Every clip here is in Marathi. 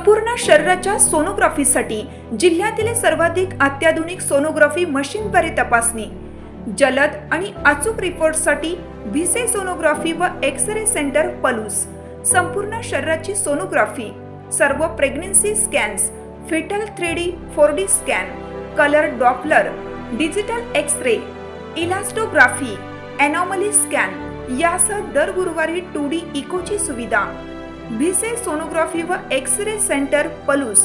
संपूर्ण शरीराच्या सोनोग्राफीसाठी जिल्ह्यातील सर्वाधिक अत्याधुनिक सोनोग्राफी मशीनद्वारे तपासणी, जलद आणि अचूक रिपोर्टसाठी भिसे सोनोग्राफी व एक्स-रे सेंटर पलूस। संपूर्ण शरीराची सोनोग्राफी, सर्व pregnancy scans, fetal 3D 4D scan, colour Doppler, digital X-ray, elastography, anomaly scan यासह दर गुरुवारी 2D इकोची सुविधा। भिसे सोनोग्राफी व एक्स-रे सेंटर पलूस,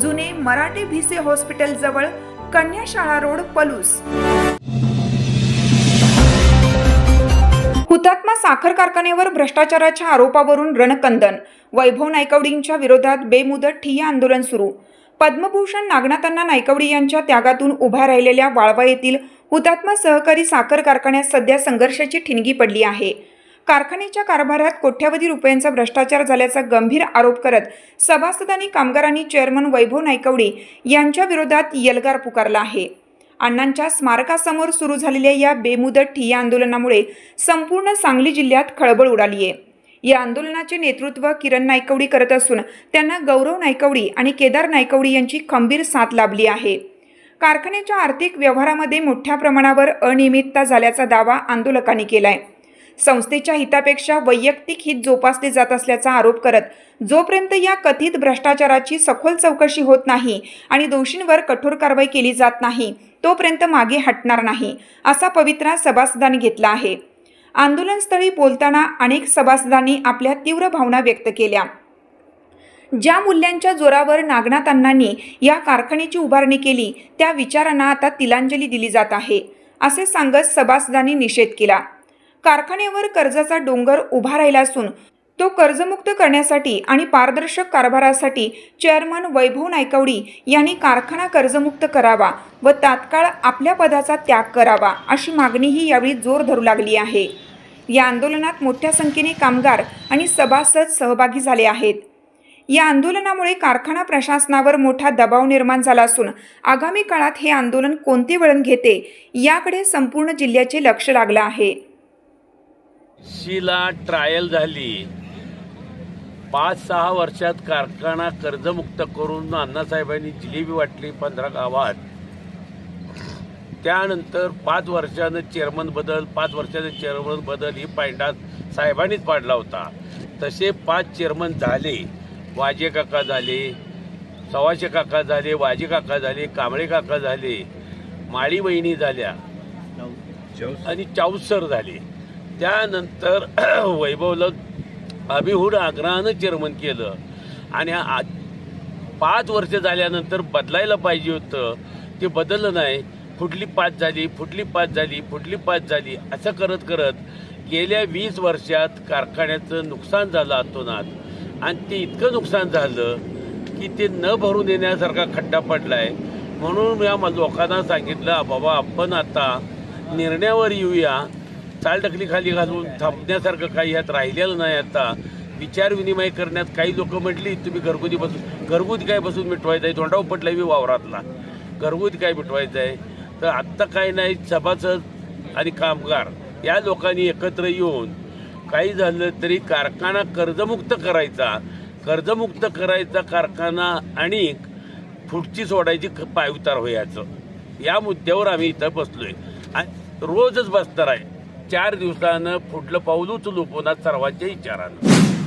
जुने मराठे भिसे हॉस्पिटल जवळ, कन्याशाळा रोड, पलूस। हुतात्मा साखर कारखान्यावर भ्रष्टाचाराच्या आरोपावरून रणकंदन, वैभव नायकवडींच्या विरोधात बेमुदत ठिय्या आंदोलन सुरू। पद्मभूषण नागनाथअण्णा नायकवडी यांच्या त्यागातून उभ्या राहिलेल्या वाळवा येथील हुतात्मा सहकारी साखर कारखान्यात सध्या संघर्षाची ठिणगी पडली आहे। कारखान्याच्या कारभारात कोट्यवधी रुपयांचा भ्रष्टाचार झाल्याचा गंभीर आरोप करत सभासदांनी, कामगारांनी चेअरमन वैभव नायकवडी यांच्या विरोधात एल्गार पुकारला आहे। अण्णांच्या स्मारकासमोर सुरू झालेल्या या बेमुदत ठिय्या आंदोलनामुळे संपूर्ण सांगली जिल्ह्यात खळबळ उडाली आहे। या आंदोलनाचे नेतृत्व किरण नायकवडी करत असून त्यांना गौरव नायकवडी आणि केदार नायकवडी यांची खंबीर साथ लाभली आहे। कारखान्याच्या आर्थिक व्यवहारामध्ये मोठ्या प्रमाणावर अनियमितता झाल्याचा दावा आंदोलकांनी केलाय। संस्थेच्या हितापेक्षा वैयक्तिक हित जोपासले जात असल्याचा आरोप करत जोपर्यंत या कथित भ्रष्टाचाराची सखोल चौकशी होत नाही आणि दोषींवर कठोर कारवाई केली जात नाही तोपर्यंत मागे हटणार नाही, असा पवित्रा सभासदांनी घेतला आहे। आंदोलनस्थळी बोलताना अनेक सभासदांनी आपल्या तीव्र भावना व्यक्त केल्या। ज्या मूल्यांच्या जोरावर नागनाथ अण्णांनी या कारखान्याची उभारणी केली त्या विचारांना आता तिलांजली दिली जात आहे, असे सांगत सभासदांनी निषेध केला। कारखान्यावर कर्जाचा डोंगर उभा राहिला असून तो कर्जमुक्त करण्यासाठी आणि पारदर्शक कारभारासाठी चेअरमन वैभव नायकवडी यांनी कारखाना कर्जमुक्त करावा व तात्काळ आपल्या पदाचा त्याग करावा, अशी मागणीही यावेळी जोर धरू लागली आहे। या आंदोलनात मोठ्या संख्येने कामगार आणि सभासद सहभागी झाले आहेत। या आंदोलनामुळे कारखाना प्रशासनावर मोठा दबाव निर्माण झाला असून आगामी काळात हे आंदोलन कोणते वळण घेते याकडे संपूर्ण जिल्ह्याचे लक्ष लागलं आहे। शीला ट्रायल झाली, 5-6 वर्षात कारखाना कर्जमुक्त करून अण्णासाहेबांनी जिलेबी वाटली 15 गावात। त्यानंतर 5 वर्षानं चेअरमन बदल, 5 वर्षानं चेअरमन बदल ही पायंडा साहेबांनीच पाडला होता। तसे 5 चेअरमन झाले, वाजे काका झाले, सवाशे काका झाले, वाजे काका झाले, कांबळे काका झाले, माळी वहिनी झाल्या आणि चाऊसर झाले। त्यानंतर वैभवला अभिहूड आग्रहानं चेअरमन केलं आणि 5 वर्ष झाल्यानंतर बदलायला पाहिजे होतं, ते बदललं नाही। फुटली 5 झाली, फुटली 5 झाली, फुटली 5 झाली, असं करत करत गेल्या 20 वर्षात कारखान्याचं नुकसान झालं अतोनात आणि ते इतकं नुकसान झालं की ते न भरून येण्यासारखा खड्डा पडलाय। म्हणून या लोकांना सांगितलं, बाबा आपण आता निर्णयावर येऊया, चालढकली खाली घालून थांबण्यासारखं काही यात राहिलेलं नाही। आता विचार विनिमय करण्यात काही लोक म्हटली, तुम्ही घरगुती काय बसून मिटवायचं आहे, तोंडावर पडला वावरातला घरगुती काय मिटवायचं आहे। तर आत्ता काही नाही, सभासद आणि कामगार या लोकांनी एकत्र येऊन काही झालं तरी कारखाना कर्जमुक्त करायचा कारखाना आणि पुढची सोडायची पायउतार व्हायचं, या मुद्द्यावर आम्ही इथं बसलोय आणि रोजच बसणार आहे। 4 दिवसानं पुढलं पाऊल उचलू पुन्हा सर्वांच्या विचारानं।